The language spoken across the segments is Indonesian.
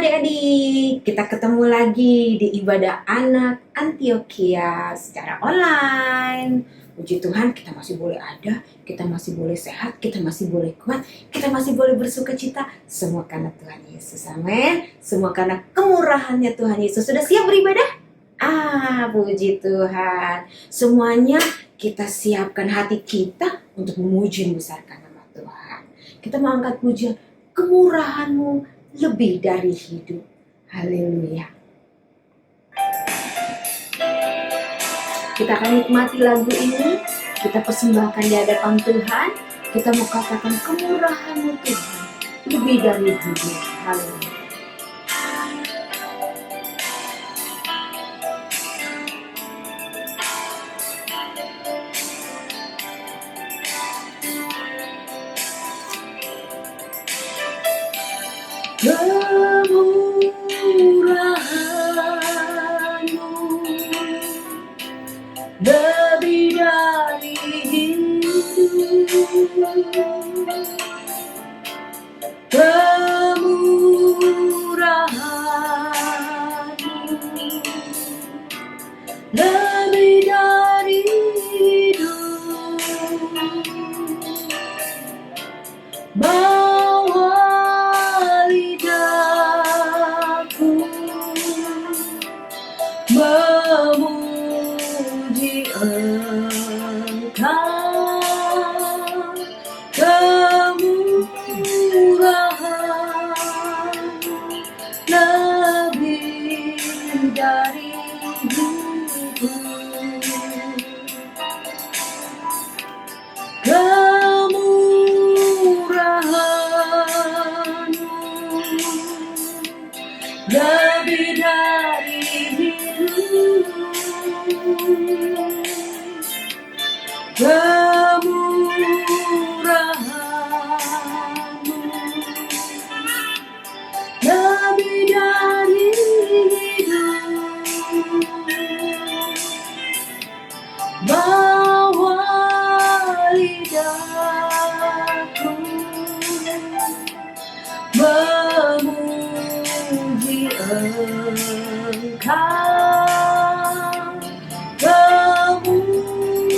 adik-adik, kita ketemu lagi di ibadah anak Antioquia secara online. Puji Tuhan, kita masih boleh ada, kita masih boleh sehat, kita masih boleh kuat, kita masih boleh bersuka cita. Semua karena Tuhan Yesus, amin. Semua karena kemurahannya Tuhan Yesus. Sudah siap beribadah? Puji Tuhan. Semuanya kita siapkan hati kita untuk memuji membesarkan nama Tuhan. Kita mau angkat pujian, kemurahan-Mu lebih dari hidup. Haleluya. Kita akan nikmati lagu ini, kita persembahkan di hadapan Tuhan. Kita mau katakan kemurahan-Mu Tuhan lebih dari hidup. Haleluya. Kemurahan-Mu lebih dari hidup. Kemurahan-Mu lebih dari hidup. Bawa lidahku memuji Engkau, kemurahan-Mu lebih dari hidup. Kemurahan-Mu lebih dari hidup. Kemurahan-Mu lebih dari hidup. Bawa lidahku memuji Engkau,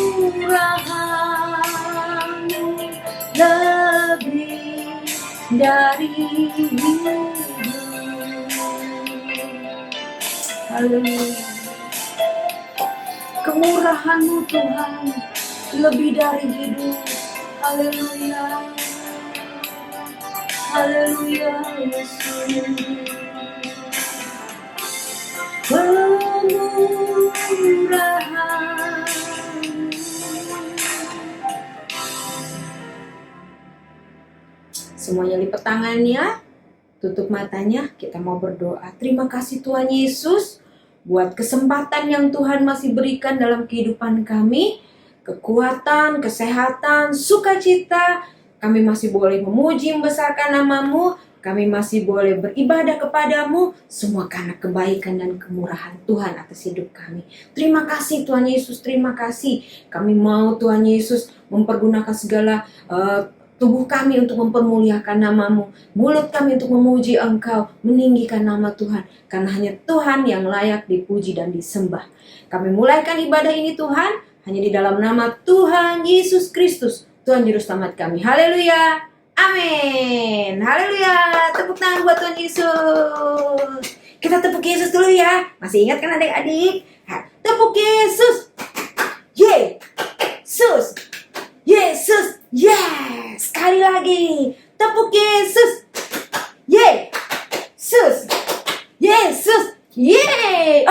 kemurahan-Mu lebih dari hidup. Haleluya. Kemurahan-Mu Tuhan lebih dari hidup. Haleluya. Haleluya Yesus. Kemurahan. Semuanya lipat tangannya, tutup matanya, kita mau berdoa. Terima kasih Tuhan Yesus buat kesempatan yang Tuhan masih berikan dalam kehidupan kami, kekuatan, kesehatan, sukacita. Kami masih boleh memuji membesarkan nama-Mu, kami masih boleh beribadah kepadamu, semua karena kebaikan dan kemurahan Tuhan atas hidup kami. Terima kasih Tuhan Yesus, terima kasih. Kami mau Tuhan Yesus mempergunakan segala tubuh kami untuk mempermuliakan nama-Mu, mulut kami untuk memuji Engkau, meninggikan nama Tuhan, karena hanya Tuhan yang layak dipuji dan disembah. Kami mulaikan ibadah ini Tuhan, hanya di dalam nama Tuhan Yesus Kristus, Tuhan Juru Selamat kami. Haleluya, amin. Haleluya, tepuk tangan buat Tuhan Yesus. Kita tepuk Yesus dulu ya, masih ingat kan adik-adik? Tepuk Yesus, Yesus, Yesus, yes. Sekali lagi, tepuk Yesus, Yesus, Yesus, yeay.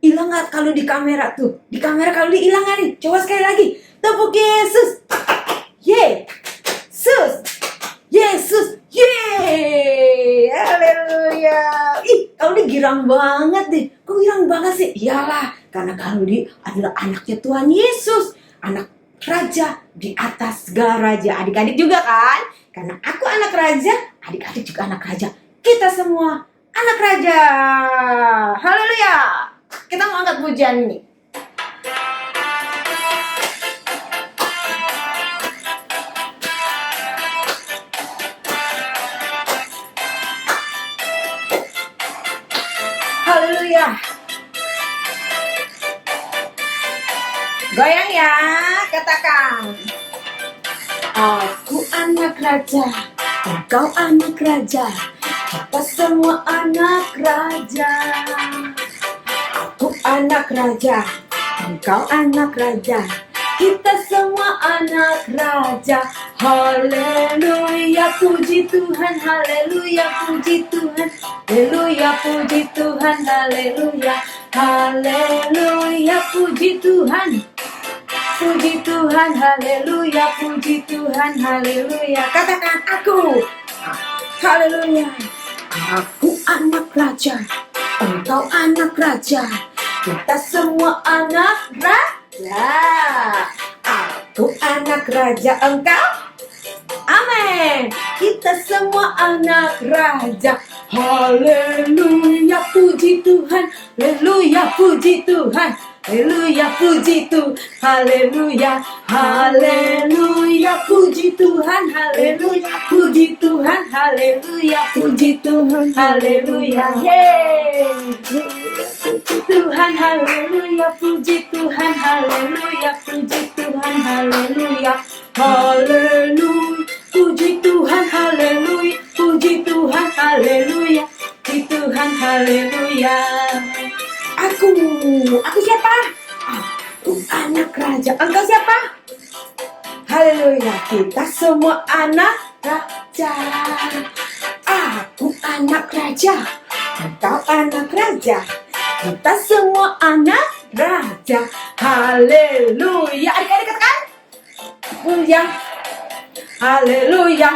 Hilang nggak kalau di kamera tuh? Di kamera kalau hilang nggak nih? Coba sekali lagi, tepuk Yesus, Yesus, Yesus, yeay. Haleluya. Kalau girang banget deh. Kok girang banget sih? Iyalah, karena kalau adalah anaknya Tuhan Yesus, anak raja di atas segala raja. Adik-adik juga kan? Karena aku anak raja, adik-adik juga anak raja. Kita semua anak raja. Haleluya. Kita mau angkat pujian ini. Haleluya. Goyang ya, katakan. Aku anak raja, engkau anak raja, kita semua anak raja. Aku anak raja, engkau anak raja, kita semua anak raja. Haleluya, puji Tuhan, haleluya, puji Tuhan, haleluya, puji Tuhan, haleluya, haleluya, puji Tuhan. Puji Tuhan, haleluya, puji Tuhan, haleluya. Katakan aku, haleluya. Aku anak raja, engkau anak raja, kita semua anak raja. Aku anak raja, engkau, amin. Kita semua anak raja. Haleluya, puji Tuhan, haleluya, puji Tuhan. Haleluya, puji Tuhan, haleluya, haleluya, puji Tuhan, haleluya, puji Tuhan, haleluya, puji Tuhan, haleluya, puji Tuhan, haleluya, puji Tuhan, haleluya, puji Tuhan, haleluya, haleluya, puji Tuhan, haleluya, puji Tuhan, haleluya, puji Tuhan, haleluya. Aku siapa? Aku anak raja. Engkau siapa? Haleluya, kita semua anak raja. Aku anak raja, engkau anak raja, kita semua anak raja. Haleluya, adik-adik katakan. Haleluya, haleluya,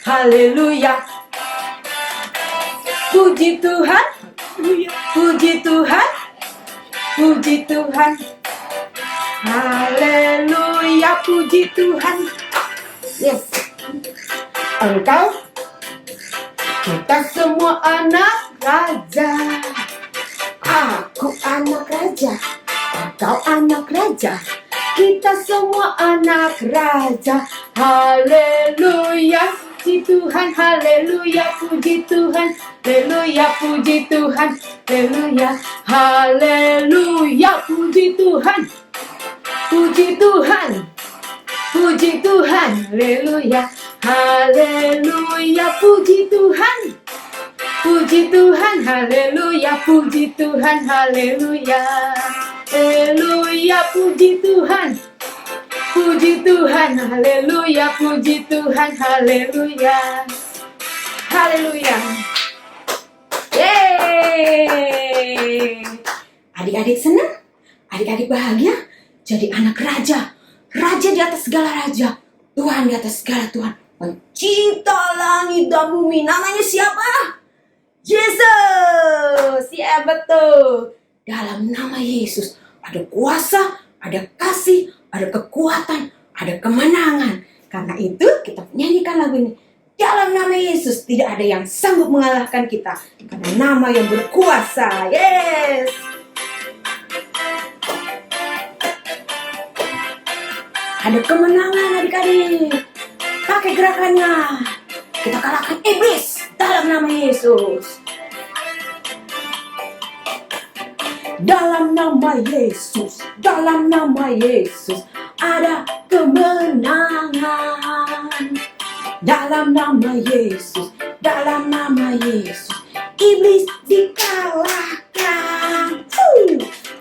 haleluya. Puji Tuhan, puji Tuhan, puji Tuhan, haleluya, puji Tuhan. Yes, engkau, kita semua anak raja. Aku anak raja, engkau anak raja, kita semua anak raja. Haleluya, puji Tuhan, haleluya, puji Tuhan, haleluya, puji Tuhan, haleluya, haleluya, puji Tuhan, puji Tuhan, puji Tuhan, haleluya, haleluya, puji Tuhan, puji Tuhan, haleluya, puji Tuhan, haleluya, haleluya, puji Tuhan. Puji Tuhan, haleluya, puji Tuhan, haleluya, haleluya. Yeay. Adik-adik senang? Adik-adik bahagia? Jadi anak raja. Raja di atas segala raja. Tuhan di atas segala Tuhan. Pencipta langit dan bumi. Namanya siapa? Yesus. Ya betul. Dalam nama Yesus ada kuasa, ada kasih, ada kekuatan, ada kemenangan. Karena itu kita nyanyikan lagu ini. Dalam nama Yesus tidak ada yang sanggup mengalahkan kita. Karena nama yang berkuasa. Yes. Ada kemenangan adik-adik. Pakai gerakannya. Kita kalahkan iblis dalam nama Yesus. Dalam nama Yesus, dalam nama Yesus ada kemenangan. Dalam nama Yesus, dalam nama Yesus iblis dikalahkan.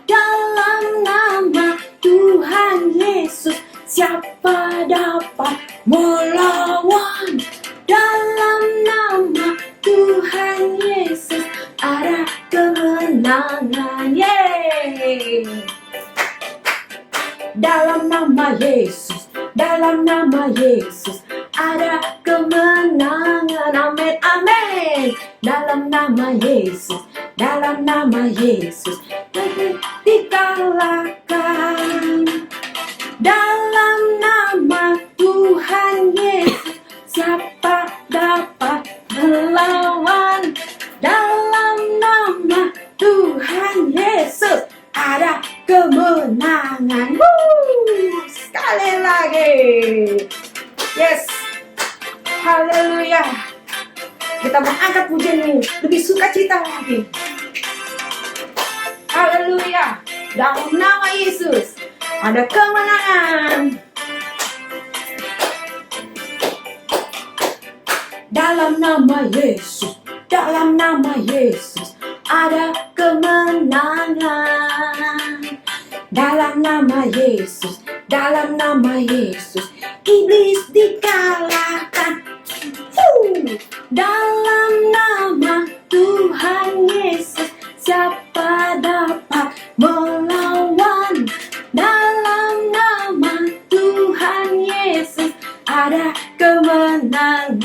Dalam nama Tuhan Yesus siapa dapat melawan? Dalam nama Tuhan Yesus ada kemenangan. Yeay. Dalam nama Yesus, dalam nama Yesus ada kemenangan. Amin, amin. Dalam nama Yesus, dalam nama Yesus dikalahkan. Dalam nama Tuhan Yesus siapa dapat melawan? Dalam nama Tuhan Yesus ada kemenangan. Sekali lagi. Yes. Haleluya. Kita mengangkat pujian ini lebih sukacita lagi. Dalam nama Yesus ada kemenangan. Dalam nama Yesus, dalam nama Yesus ada kemenangan. Dalam nama Yesus, dalam nama Yesus iblis dikalahkan. Dalam nama Tuhan Yesus siapa dapat melawan? Dalam nama Tuhan Yesus ada kemenangan.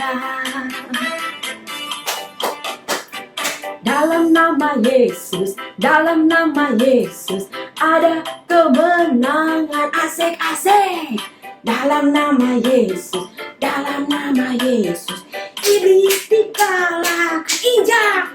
Dalam nama Yesus, dalam nama Yesus ada kemenangan. Asik-asik. Dalam nama Yesus, dalam nama Yesus iblis dikalahkan. Injak.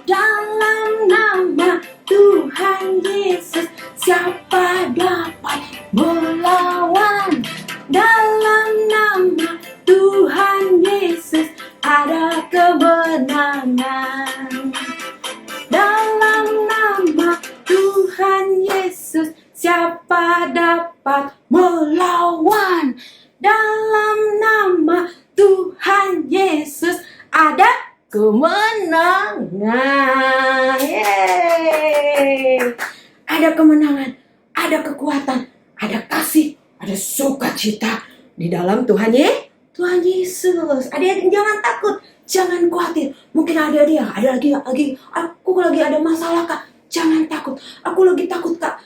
Dalam nama Tuhan Yesus siapa dapat melawan? Dalam nama Tuhan Yesus ada kemenangan. Dalam nama Tuhan Yesus siapa dapat melawan? Dalam nama Tuhan Yesus ada kemenangan. Yeay. Ada kemenangan, ada kekuatan, ada kasih, ada sukacita di dalam Tuhan Yesus. Adik-adik jangan takut, jangan khawatir. Mungkin ada aku lagi ada masalah kak. Jangan takut, aku lagi takut kak.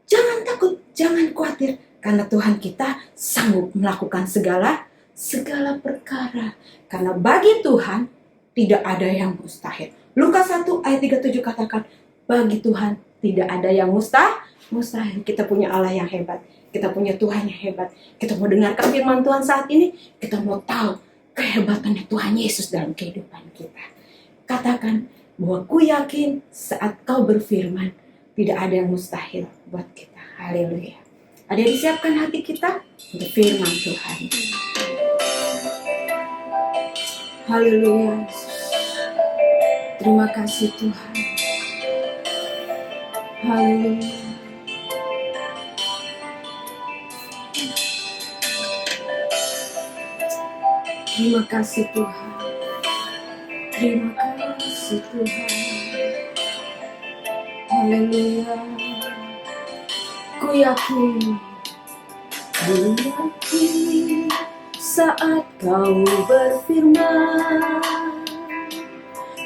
Jangan takut, jangan khawatir. Karena Tuhan kita sanggup melakukan segala perkara. Karena bagi Tuhan tidak ada yang mustahil. Lukas 1 ayat 37 katakan, bagi Tuhan tidak ada yang mustahil. Kita punya Allah yang hebat. Kita punya Tuhan yang hebat. Kita mau dengarkan firman Tuhan saat ini. Kita mau tahu kehebatannya Tuhan Yesus dalam kehidupan kita. Katakan bahwa ku yakin saat kau berfirman tidak ada yang mustahil buat kita. Haleluya. Ada yang disiapkan hati kita untuk firman Tuhan. Haleluya. Terima kasih Tuhan. Haleluya. Terima kasih Tuhan. Terima kasih Tuhan. Haleluya. Ku yakin saat kau berfirman,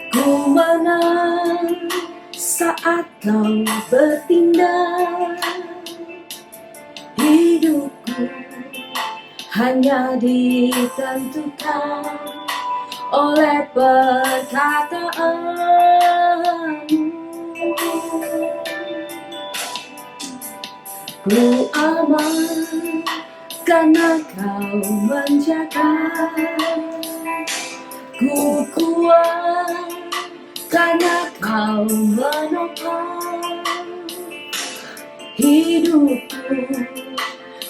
ku menang saat kau bertindak. Hidupku hanya ditentukan oleh perkataanmu. Ku aman karena kau menjaga. Ku kuat karena kau menopang. Hidupku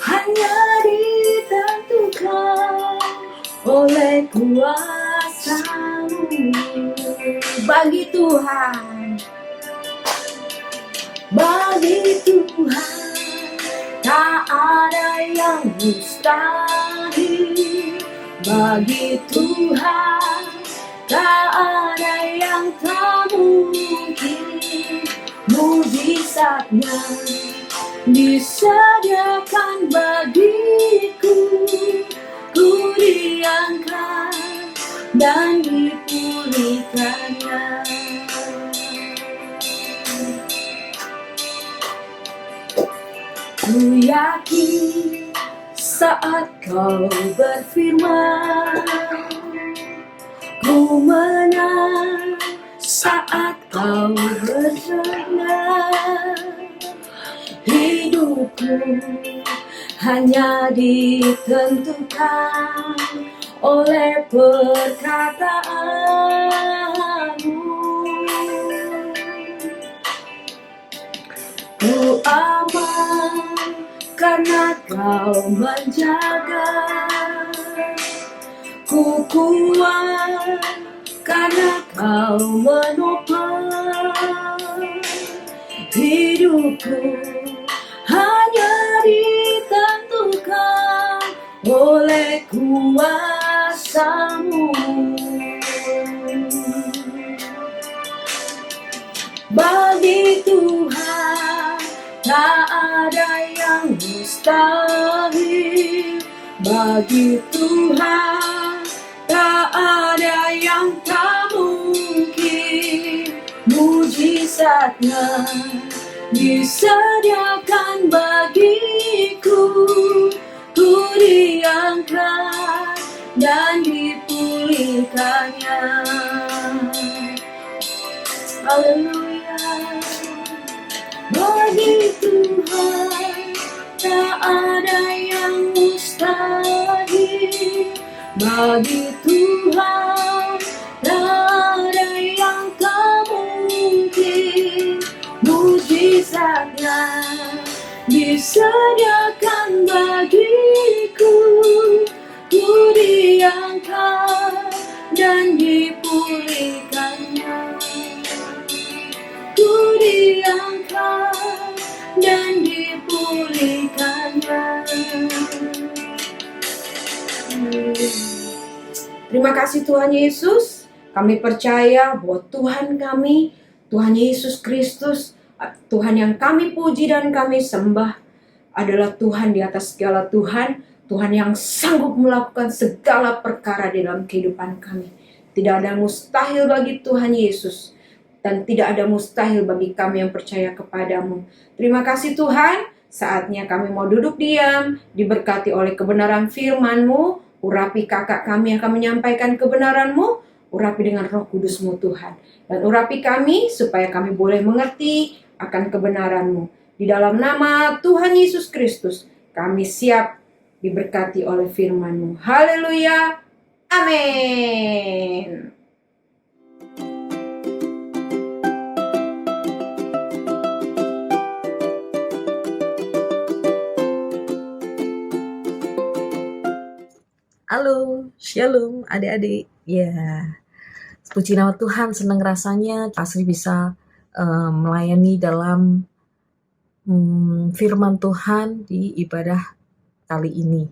hanya ditentukan oleh kuasa-Mu. Bagi Tuhan, bagi Tuhan tak ada yang mustahil. Bagi Tuhan tak ada yang tak mungkin. Mujizatnya disediakan bagiku. Ku diangkat dan dipulihkannya. Ku yakin saat kau berfirman, ku menang saat kau bersenang. Hidupku hanya ditentukan oleh perkataanmu. Ku aman karena kau menjaga. Ku kuat karena kau menopang. Hidupku hanya ditentukan oleh kuasa-Mu. Bagi Tuhan tak ada yang mustahil. Bagi Tuhan tak ada yang tak mungkin. Mujizatnya disediakan bagiku. Ku diangkat dan dipulihkannya. Haleluya. Bagi Tuhan tak ada yang mustahil. Bagi Tuhan tak ada yang tak mungkin. Mujizatnya disediakan bagiku. Ku diangkat dan dipulihkannya. Ku diangkat dan dipulihkannya. Terima kasih Tuhan Yesus. Kami percaya bahwa Tuhan kami, Tuhan Yesus Kristus, Tuhan yang kami puji dan kami sembah, adalah Tuhan di atas segala Tuhan, Tuhan yang sanggup melakukan segala perkara di dalam kehidupan kami. Tidak ada mustahil bagi Tuhan Yesus, dan tidak ada mustahil bagi kami yang percaya kepadamu. Terima kasih Tuhan, saatnya kami mau duduk diam, diberkati oleh kebenaran firman-Mu. Urapi kakak kami yang akan menyampaikan kebenaran-Mu, urapi dengan Roh Kudus-Mu Tuhan. Dan urapi kami supaya kami boleh mengerti akan kebenaran-Mu. Di dalam nama Tuhan Yesus Kristus, kami siap diberkati oleh firman-Mu. Haleluya, amin. Halo, shalom adik-adik. Ya, puji nama Tuhan, senang rasanya Asri bisa melayani dalam firman Tuhan di ibadah kali ini.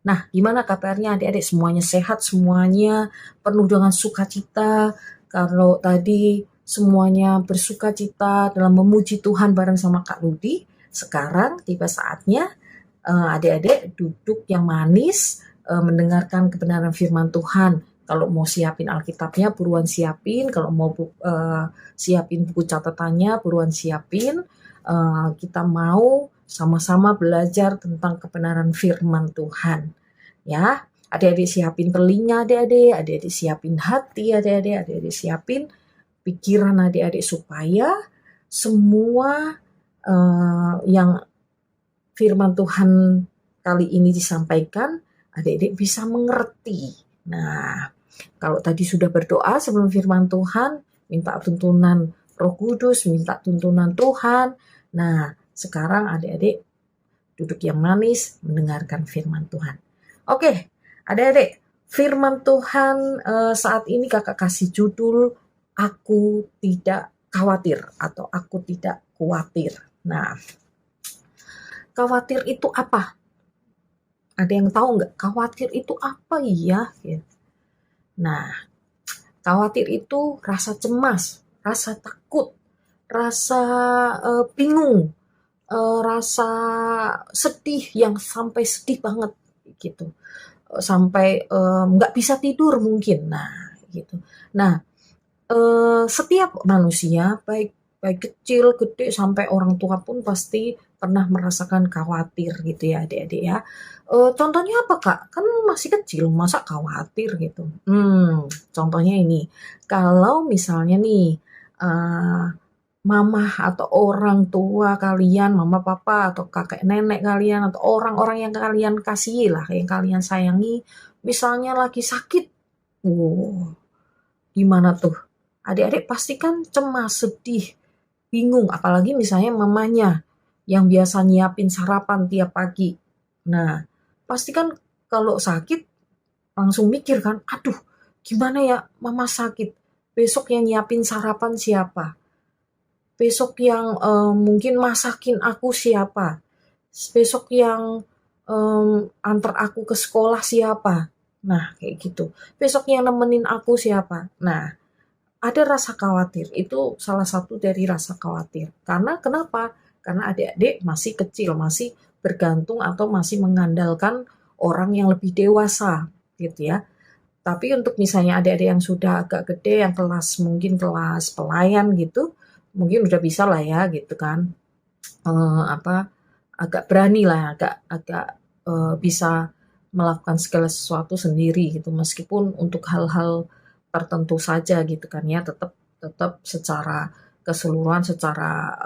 Nah, gimana kabarnya adik-adik? Semuanya sehat, semuanya penuh dengan sukacita. Kalau tadi semuanya bersukacita dalam memuji Tuhan bareng sama Kak Rudi, sekarang tiba saatnya adik-adik duduk yang manis, mendengarkan kebenaran firman Tuhan. Kalau mau siapin Alkitabnya, buruan siapin. Kalau mau siapin buku catatannya, buruan siapin. Kita mau sama-sama belajar tentang kebenaran firman Tuhan. Ya, adik-adik siapin telinga adik-adik siapin hati adik-adik siapin pikiran adik-adik supaya semua yang firman Tuhan kali ini disampaikan, adik-adik bisa mengerti. Nah, kalau tadi sudah berdoa sebelum firman Tuhan, minta tuntunan Roh Kudus, minta tuntunan Tuhan. Nah, sekarang adik-adik duduk yang manis mendengarkan firman Tuhan. Oke, adik-adik, firman Tuhan saat ini kakak kasih judul Aku Tidak Khawatir atau Aku Tidak Khawatir. Nah, khawatir itu apa? Ada yang tahu nggak? Khawatir itu apa ya? Nah, khawatir itu rasa cemas, rasa takut, rasa bingung, rasa sedih yang sampai sedih banget gitu, sampai nggak bisa tidur mungkin. Nah, gitu. Nah, setiap manusia baik kecil, gede, sampai orang tua pun pasti pernah merasakan khawatir gitu ya adik-adik ya. Contohnya apa Kak? Kan masih kecil, masa khawatir gitu? Contohnya ini, kalau misalnya nih mama atau orang tua kalian, mama papa atau kakek nenek kalian atau orang-orang yang kalian kasihi lah, yang kalian sayangi, misalnya lagi sakit, gimana tuh? Adik-adik pasti kan cemas, sedih, bingung, apalagi misalnya mamanya yang biasa nyiapin sarapan tiap pagi. Nah, pasti kan kalau sakit langsung mikir kan, aduh gimana ya mama sakit, besok yang nyiapin sarapan siapa? Besok yang mungkin masakin aku siapa? Besok yang antar aku ke sekolah siapa? Nah, kayak gitu. Besok yang nemenin aku siapa? Nah, ada rasa khawatir. Itu salah satu dari rasa khawatir. Karena kenapa? Karena adik-adik masih kecil, masih bergantung atau masih mengandalkan orang yang lebih dewasa, gitu ya. Tapi untuk misalnya adik-adik yang sudah agak gede, yang kelas mungkin kelas pelayan gitu, mungkin udah bisa lah ya gitu kan. Apa agak berani lah, agak agak bisa melakukan segala sesuatu sendiri gitu, meskipun untuk hal-hal tertentu saja gitu kan ya, tetap tetap secara keseluruhan, secara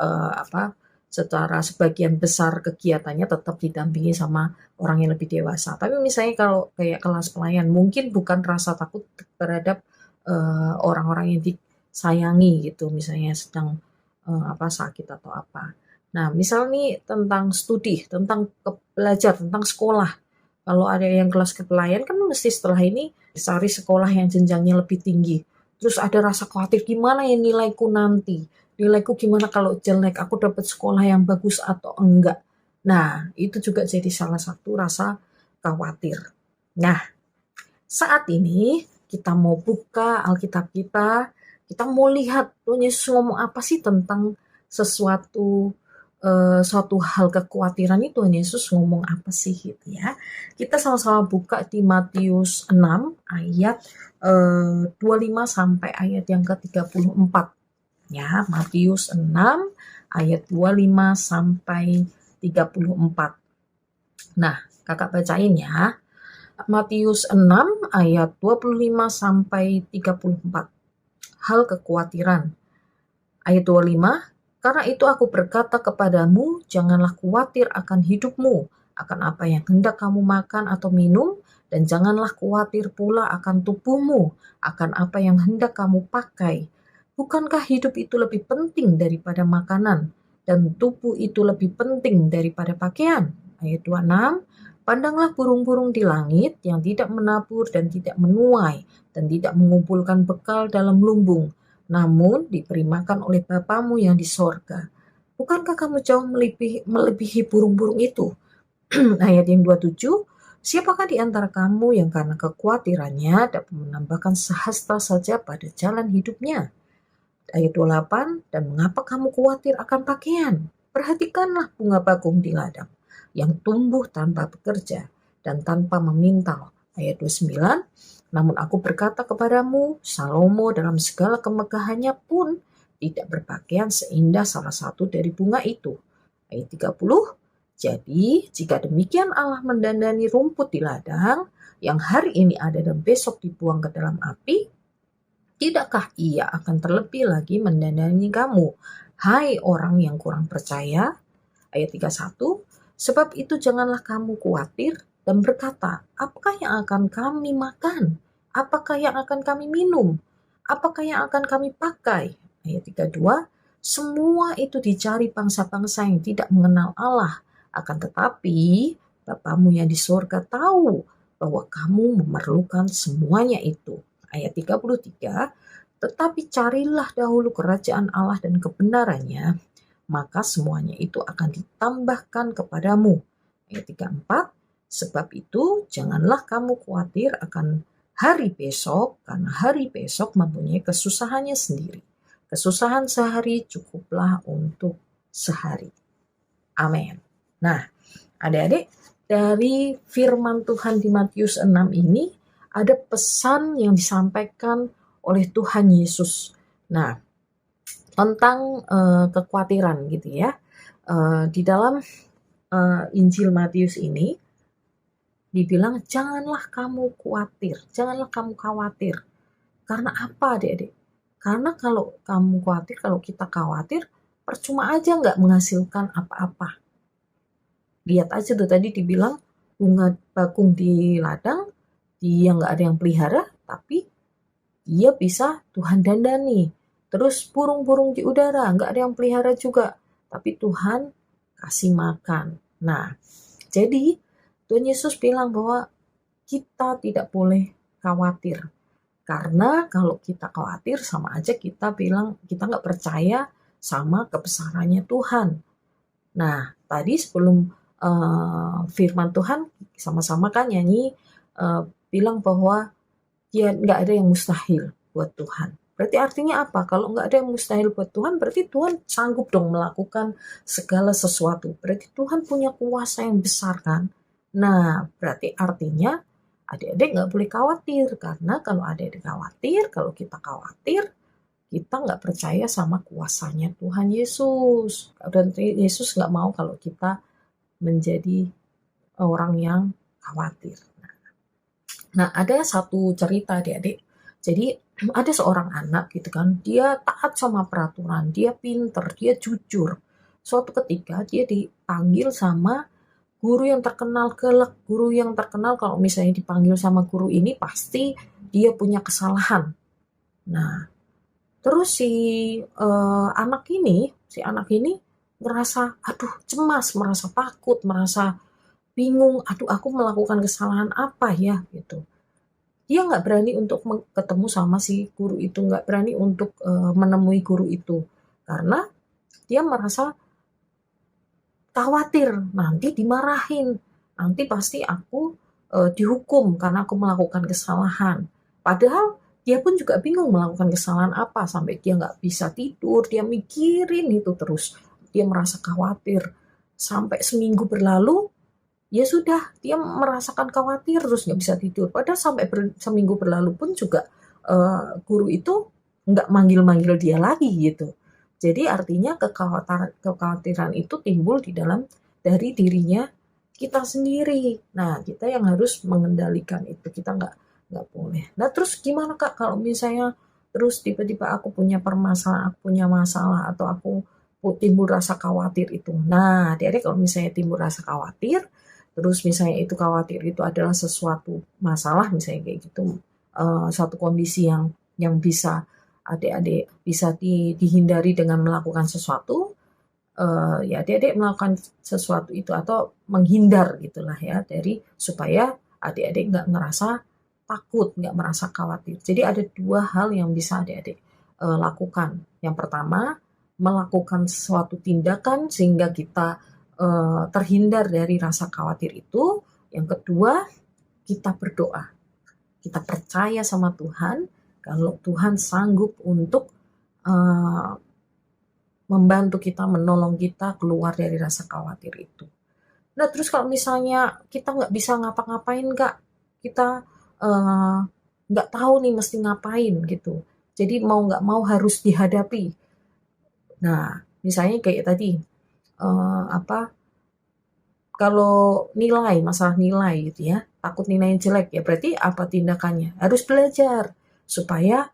secara sebagian besar kegiatannya tetap didampingi sama orang yang lebih dewasa. Tapi misalnya kalau kayak kelas pelayan, mungkin bukan rasa takut terhadap orang-orang yang disayangi gitu, misalnya sedang sakit atau apa. Nah, misal nih tentang studi, tentang belajar, tentang sekolah. Kalau ada yang kelas kepelayan kan mesti setelah ini cari sekolah yang jenjangnya lebih tinggi. Terus ada rasa khawatir gimana ya nilaiku nanti. Nilaiku gimana kalau jelek, aku dapat sekolah yang bagus atau enggak. Nah, itu juga jadi salah satu rasa khawatir. Nah, saat ini kita mau buka Alkitab kita mau lihat Tuhan Yesus ngomong apa sih tentang sesuatu suatu hal kekhawatiran itu. Tuhan Yesus ngomong apa sih gitu ya. Kita sama-sama buka di Matius 6 ayat 25 sampai ayat yang ke-34. Ya, Matius 6 ayat 25 sampai 34. Nah, Kakak bacain ya. Matius 6 ayat 25 sampai 34. Hal kekhawatiran. Ayat 25, karena itu aku berkata kepadamu, janganlah khawatir akan hidupmu, akan apa yang hendak kamu makan atau minum, dan janganlah khawatir pula akan tubuhmu, akan apa yang hendak kamu pakai. Bukankah hidup itu lebih penting daripada makanan, dan tubuh itu lebih penting daripada pakaian? Ayat 26, pandanglah burung-burung di langit yang tidak menabur dan tidak menuai, dan tidak mengumpulkan bekal dalam lumbung, namun diberi makan oleh Bapamu yang di sorga. Bukankah kamu jauh melebihi burung-burung itu? Ayat yang 27, siapakah di antara kamu yang karena kekhawatirannya dapat menambahkan sehasta saja pada jalan hidupnya? Ayat 28, dan mengapa kamu khawatir akan pakaian? Perhatikanlah bunga bagong di ladang, yang tumbuh tanpa bekerja dan tanpa memintal. Ayat 29, namun aku berkata kepadamu, Salomo dalam segala kemegahannya pun tidak berpakaian seindah salah satu dari bunga itu. Ayat 30, jadi jika demikian Allah mendandani rumput di ladang, yang hari ini ada dan besok dibuang ke dalam api, tidakkah ia akan terlebih lagi mendandani kamu, hai orang yang kurang percaya? Ayat 31, sebab itu janganlah kamu khawatir dan berkata, apakah yang akan kami makan? Apakah yang akan kami minum? Apakah yang akan kami pakai? Ayat 32, semua itu dicari bangsa-bangsa yang tidak mengenal Allah. Akan tetapi, Bapamu yang di surga tahu bahwa kamu memerlukan semuanya itu. Ayat 33, tetapi carilah dahulu kerajaan Allah dan kebenarannya, maka semuanya itu akan ditambahkan kepadamu. Ayat 34, sebab itu janganlah kamu khawatir akan hari besok, karena hari besok mempunyai kesusahannya sendiri. Kesusahan sehari cukuplah untuk sehari. Amin. Nah, adik-adik, dari firman Tuhan di Matius 6 ini ada pesan yang disampaikan oleh Tuhan Yesus. Nah, tentang kekhawatiran gitu ya. Di dalam Injil Matius ini dibilang janganlah kamu khawatir. Karena apa, Adik-adik? Karena kalau kamu khawatir, kalau kita khawatir, percuma aja nggak menghasilkan apa-apa. Lihat aja tuh tadi dibilang bunga bakung di ladang, dia nggak ada yang pelihara, tapi dia bisa Tuhan dandani. Terus burung-burung di udara, nggak ada yang pelihara juga, tapi Tuhan kasih makan. Nah, jadi Tuhan Yesus bilang bahwa kita tidak boleh khawatir. Karena kalau kita khawatir sama aja kita bilang kita nggak percaya sama kebesarannya Tuhan. Nah, tadi sebelum firman Tuhan sama-sama kan nyanyi bilang bahwa ya nggak ada yang mustahil buat Tuhan. Berarti artinya apa? Kalau nggak ada yang mustahil buat Tuhan, berarti Tuhan sanggup dong melakukan segala sesuatu. Berarti Tuhan punya kuasa yang besar kan? Nah, berarti artinya adik-adik nggak boleh khawatir. Karena kalau adik-adik khawatir, kalau kita khawatir, kita nggak percaya sama kuasanya Tuhan Yesus. Dan Yesus nggak mau kalau kita menjadi orang yang khawatir. Nah, ada satu cerita adik-adik. Jadi ada seorang anak gitu kan, dia taat sama peraturan, dia pinter, dia jujur. Suatu ketika dia dipanggil sama guru yang terkenal kelak. Guru yang terkenal kalau misalnya dipanggil sama guru ini pasti dia punya kesalahan. Nah, terus si anak ini merasa aduh cemas, merasa takut, merasa bingung, aduh aku melakukan kesalahan apa ya gitu. Dia nggak berani untuk ketemu sama si guru itu, nggak berani untuk menemui guru itu. Karena dia merasa khawatir, nanti dimarahin, nanti pasti aku dihukum karena aku melakukan kesalahan. Padahal dia pun juga bingung melakukan kesalahan apa, sampai dia nggak bisa tidur, dia mikirin itu terus. Dia merasa khawatir. Sampai seminggu berlalu, ya sudah, dia merasakan khawatir terus nggak bisa tidur. Padahal sampai seminggu berlalu pun juga guru itu nggak manggil-manggil dia lagi gitu. Jadi artinya kekhawatiran itu timbul dari dirinya kita sendiri. Nah, kita yang harus mengendalikan itu. Kita nggak boleh. Nah, terus gimana Kak kalau misalnya terus tiba-tiba aku punya permasalahan, aku punya masalah, atau aku timbul rasa khawatir itu. Nah, adik-adik kalau misalnya timbul rasa khawatir, terus misalnya itu khawatir itu adalah sesuatu masalah misalnya kayak gitu, suatu kondisi yang bisa adik-adik bisa dihindari dengan melakukan sesuatu, ya adik-adik melakukan sesuatu itu atau menghindar gitulah ya, dari supaya adik-adik nggak ngerasa takut, nggak merasa khawatir. Jadi ada dua hal yang bisa adik-adik lakukan. Yang pertama, melakukan suatu tindakan sehingga kita terhindar dari rasa khawatir itu. Yang kedua, kita berdoa. Kita percaya sama Tuhan kalau Tuhan sanggup untuk membantu kita, menolong kita keluar dari rasa khawatir itu. Nah, terus kalau misalnya kita nggak bisa ngapa-ngapain, Kak, kita nggak tahu nih mesti ngapain gitu. Jadi mau nggak mau harus dihadapi. Nah, misalnya kayak tadi, kalau masalah nilai gitu ya, takut nilainya jelek, ya berarti apa tindakannya? Harus belajar supaya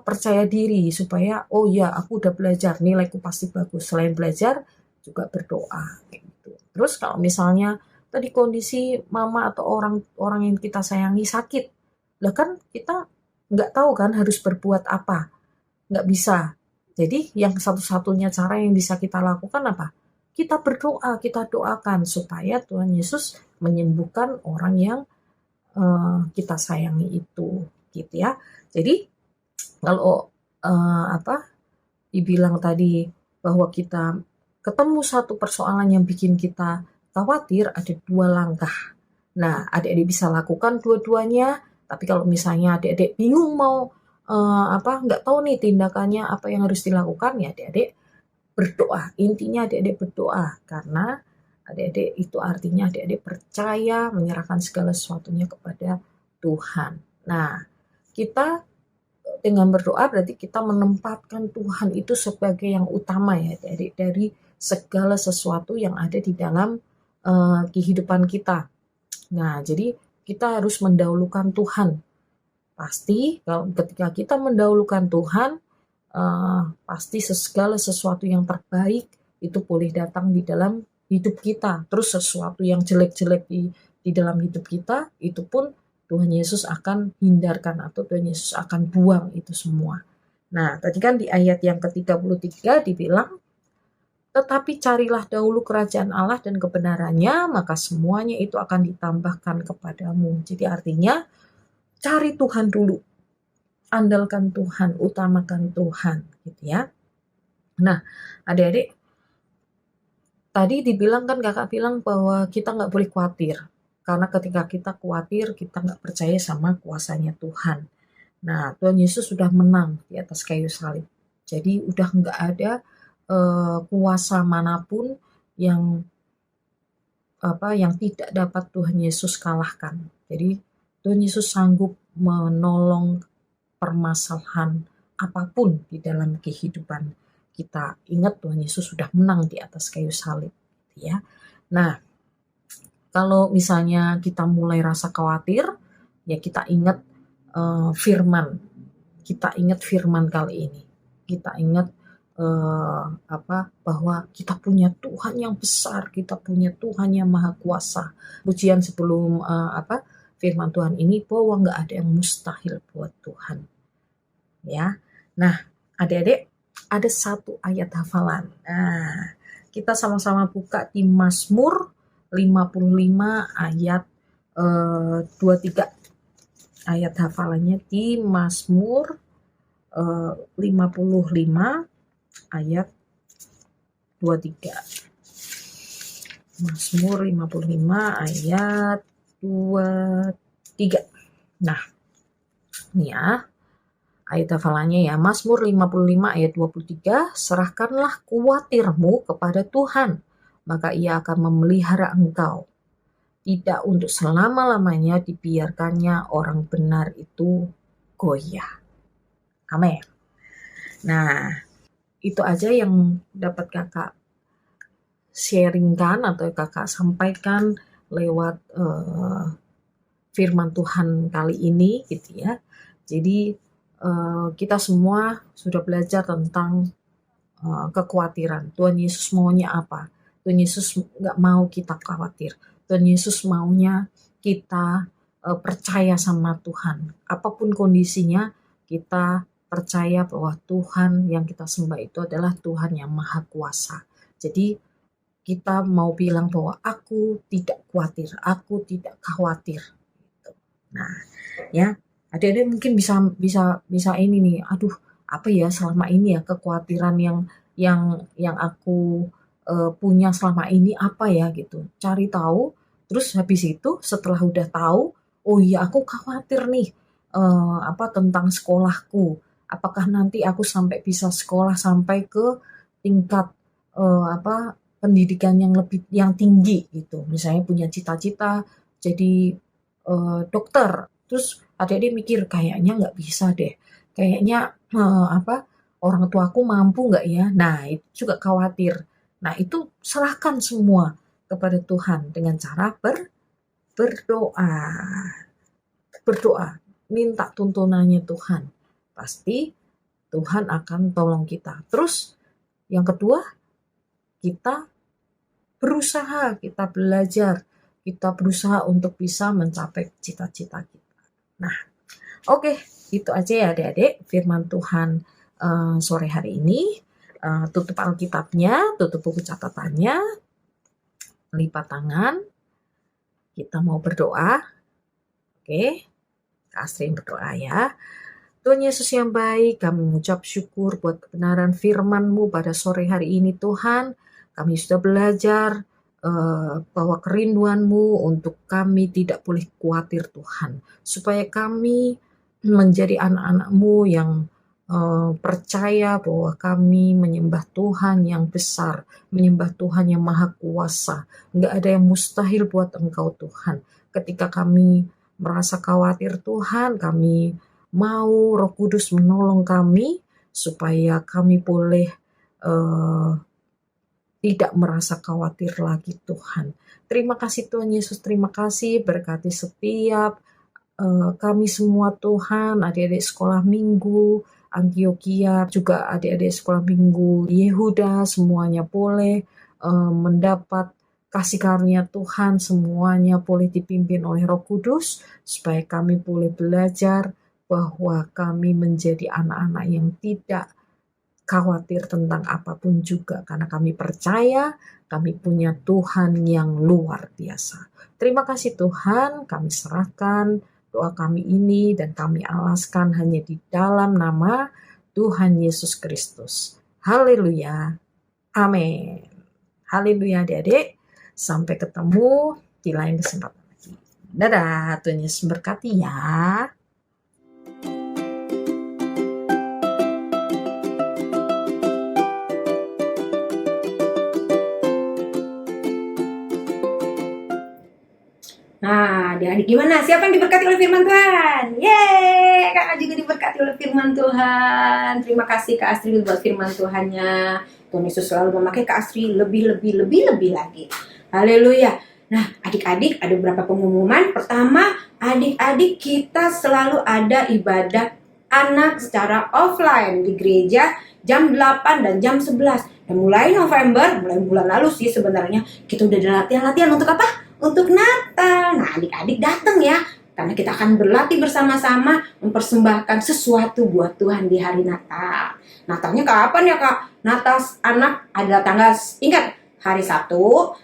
percaya diri, supaya oh ya aku udah belajar, nilaiku pasti bagus. Selain belajar juga berdoa gitu. Terus kalau misalnya tadi kondisi mama atau orang yang kita sayangi sakit, lah kan kita nggak tahu kan harus berbuat apa, nggak bisa. Jadi yang satu-satunya cara yang bisa kita lakukan apa? Kita berdoa, kita doakan supaya Tuhan Yesus menyembuhkan orang yang kita sayangi itu, gitu ya. Jadi kalau dibilang tadi bahwa kita ketemu satu persoalan yang bikin kita khawatir, ada dua langkah. Nah, adik-adik bisa lakukan dua-duanya. Tapi kalau misalnya adik-adik bingung mau nggak tahu nih tindakannya apa yang harus dilakukan, ya adik-adik berdoa. Intinya adik-adik berdoa, karena adik-adik itu artinya adik-adik percaya menyerahkan segala sesuatunya kepada Tuhan. Nah, kita dengan berdoa berarti kita menempatkan Tuhan itu sebagai yang utama ya, dari segala sesuatu yang ada di dalam kehidupan kita. Nah, jadi kita harus mendahulukan Tuhan. Pasti kalau ketika kita mendahulukan Tuhan, pasti segala sesuatu yang terbaik itu boleh datang di dalam hidup kita. Terus sesuatu yang jelek-jelek di dalam hidup kita, itu pun Tuhan Yesus akan hindarkan atau Tuhan Yesus akan buang itu semua. Nah, tadi kan di ayat yang ke-33 dibilang, tetapi carilah dahulu kerajaan Allah dan kebenarannya, maka semuanya itu akan ditambahkan kepadamu. Jadi artinya, cari Tuhan dulu. Andalkan Tuhan, utamakan Tuhan, gitu ya. Nah, adik-adik, tadi dibilang kan kakak bilang bahwa kita nggak boleh khawatir. Karena ketika kita khawatir, kita nggak percaya sama kuasanya Tuhan. Nah, Tuhan Yesus sudah menang di atas kayu salib. Jadi udah nggak ada kuasa manapun yang yang tidak dapat Tuhan Yesus kalahkan. Jadi Tuhan Yesus sanggup menolong permasalahan apapun di dalam kehidupan kita. Ingat Tuhan Yesus sudah menang di atas kayu salib, ya. Nah, kalau misalnya kita mulai rasa khawatir, ya kita ingat firman. Kita ingat firman kali ini. Kita ingat bahwa kita punya Tuhan yang besar, kita punya Tuhan yang maha kuasa. Pujian sebelum firman Tuhan ini, bahwa nggak ada yang mustahil buat Tuhan. Ya, nah adik-adik, ada satu ayat hafalan. Nah, kita sama-sama buka di Mazmur 55 ayat 23. Ayat hafalannya di Mazmur 55 ayat 23. Mazmur 55 ayat 23. Nah, ini ya. Ayat hafalannya ya, Mazmur 55 ayat 23, serahkanlah kuatirmu kepada Tuhan, maka ia akan memelihara engkau. Tidak untuk selama-lamanya dibiarkannya orang benar itu goyah. Amin. Nah, itu aja yang dapat kakak sharingkan atau kakak sampaikan lewat firman Tuhan kali ini gitu ya. Jadi kita semua sudah belajar tentang kekhawatiran. Tuhan Yesus maunya apa? Tuhan Yesus nggak mau kita khawatir. Tuhan Yesus maunya kita percaya sama Tuhan. Apapun kondisinya, kita percaya bahwa Tuhan yang kita sembah itu adalah Tuhan yang maha kuasa. Jadi kita mau bilang bahwa aku tidak khawatir, aku tidak khawatir. Nah, ya. Adik-adik mungkin bisa ini nih, aduh apa ya selama ini ya kekhawatiran yang aku punya selama ini apa ya gitu. Cari tahu, terus habis itu setelah udah tahu, oh iya aku khawatir nih tentang sekolahku. Apakah nanti aku sampai bisa sekolah sampai ke tingkat pendidikan yang tinggi gitu. Misalnya punya cita-cita jadi dokter. Terus adik-adik mikir kayaknya nggak bisa deh, kayaknya orang tuaku mampu nggak ya? Nah itu juga khawatir. Nah itu serahkan semua kepada Tuhan dengan cara berdoa, minta tuntunannya Tuhan. Pasti Tuhan akan tolong kita. Terus yang kedua, kita berusaha, kita belajar, kita berusaha untuk bisa mencapai cita-cita kita. Nah, oke, itu aja ya adik-adik firman Tuhan sore hari ini. Tutup Alkitabnya, tutup buku catatannya, lipat tangan. Kita mau berdoa. Oke, Kak Astrid berdoa ya. Tuhan Yesus yang baik, kami mengucap syukur buat kebenaran firman-Mu pada sore hari ini Tuhan. Kami sudah belajar bahwa kerinduan-Mu untuk kami tidak boleh khawatir Tuhan. Supaya kami menjadi anak-anak-Mu yang percaya bahwa kami menyembah Tuhan yang besar, menyembah Tuhan yang maha kuasa. Nggak ada yang mustahil buat Engkau Tuhan. Ketika kami merasa khawatir Tuhan, kami mau Roh Kudus menolong kami supaya kami boleh tidak merasa khawatir lagi Tuhan. Terima kasih Tuhan Yesus, terima kasih berkati setiap kami semua Tuhan, adik-adik sekolah minggu, Antioquia, juga adik-adik sekolah minggu Yehuda, semuanya boleh mendapat kasih karunia Tuhan, semuanya boleh dipimpin oleh Roh Kudus, supaya kami boleh belajar bahwa kami menjadi anak-anak yang tidak khawatir tentang apapun juga, karena kami percaya kami punya Tuhan yang luar biasa. Terima kasih Tuhan, kami serahkan doa kami ini dan kami alaskan hanya di dalam nama Tuhan Yesus Kristus. Haleluya. Amin. Haleluya adik-adik. Sampai ketemu di lain kesempatan lagi. Dadah, Tuhan Yesus berkati ya. Nah, adik-adik gimana? Siapa yang diberkati oleh firman Tuhan? Yeay, kakak juga diberkati oleh firman Tuhan. Terima kasih Kak Astri buat firman Tuhannya. Tuhan Yesus selalu memakai Kak Astri lebih lagi. Haleluya. Nah, adik-adik ada beberapa pengumuman. Pertama, adik-adik kita selalu ada ibadah anak secara offline di gereja jam 8 dan jam 11. Dan mulai November, mulai bulan lalu sih sebenarnya, kita udah latihan untuk apa? Untuk Natal. Nah, adik-adik datang ya, karena kita akan berlatih bersama-sama mempersembahkan sesuatu buat Tuhan di hari Natal. Natalnya kapan ya Kak? Natal anak adalah tanggal, ingat, hari Sabtu,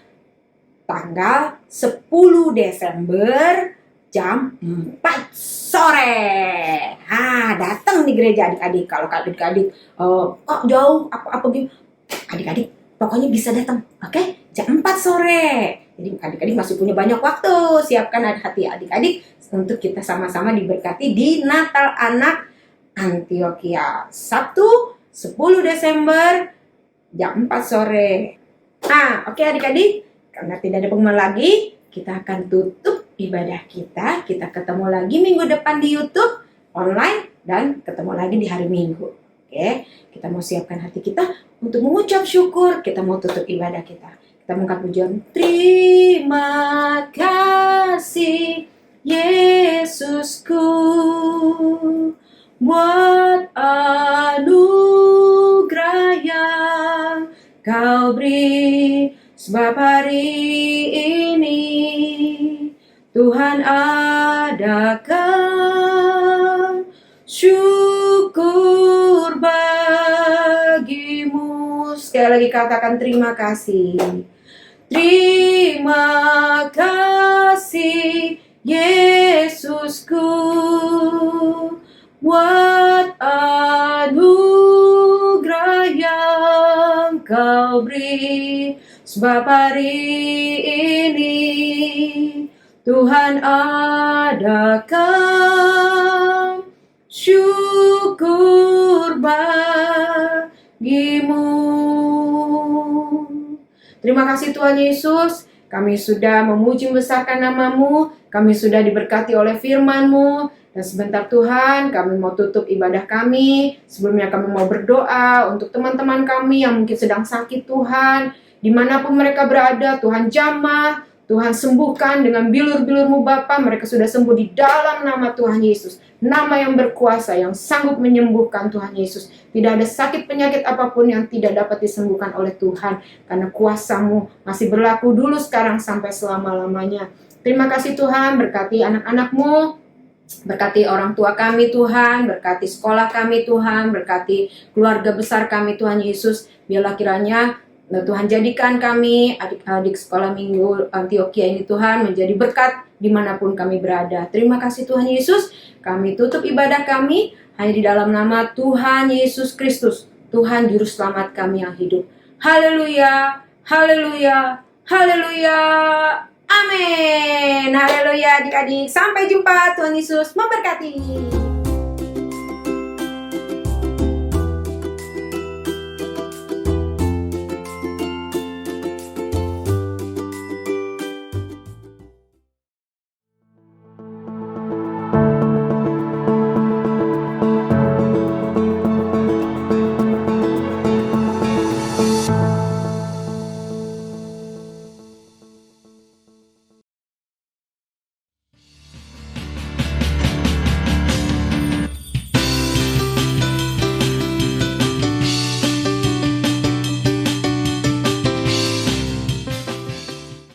tanggal 10 Desember jam 4 sore. Datang di gereja adik-adik. Kalau adik-adik jauh apa gitu, adik-adik pokoknya bisa datang, oke? Jam 4 sore. Jadi adik-adik masih punya banyak waktu. Siapkan hati adik-adik untuk kita sama-sama diberkati di Natal Anak Antioquia. Sabtu 10 Desember jam 4 sore. Oke adik-adik, karena tidak ada pengumuman lagi, kita akan tutup ibadah kita. Kita ketemu lagi minggu depan di YouTube online dan ketemu lagi di hari Minggu. Oke, kita mau siapkan hati kita untuk mengucap syukur. Kita mau tutup ibadah kita. Kita mengangkat pujian. Terima kasih Yesusku buat anugerah yang Kau beri, sebab hari ini Tuhan adakan syukur bagimu. Sekali lagi katakan terima kasih. Terima kasih Yesusku buat anugerah yang Kau beri, sebab hari ini Tuhan adakan syukur bagimu. Terima kasih Tuhan Yesus, kami sudah memuji membesarkan nama-Mu, kami sudah diberkati oleh firman-Mu, dan sebentar Tuhan kami mau tutup ibadah kami. Sebelumnya kami mau berdoa untuk teman-teman kami yang mungkin sedang sakit Tuhan, dimanapun mereka berada, Tuhan jamah, Tuhan sembuhkan dengan bilur-bilur-Mu Bapa. Mereka sudah sembuh di dalam nama Tuhan Yesus, nama yang berkuasa, yang sanggup menyembuhkan Tuhan Yesus. Tidak ada sakit penyakit apapun yang tidak dapat disembuhkan oleh Tuhan, karena kuasa-Mu masih berlaku dulu, sekarang, sampai selama-lamanya. Terima kasih Tuhan, berkati anak-anak-Mu, berkati orang tua kami Tuhan, berkati sekolah kami Tuhan, berkati keluarga besar kami Tuhan Yesus. Biarlah kiranya Tuhan jadikan kami, adik-adik sekolah minggu Antioquia ini Tuhan, menjadi berkat dimanapun kami berada. Terima kasih Tuhan Yesus, kami tutup ibadah kami hanya di dalam nama Tuhan Yesus Kristus, Tuhan Juru Selamat kami yang hidup. Haleluya, haleluya, haleluya, amin. Haleluya adik-adik, sampai jumpa, Tuhan Yesus memberkati.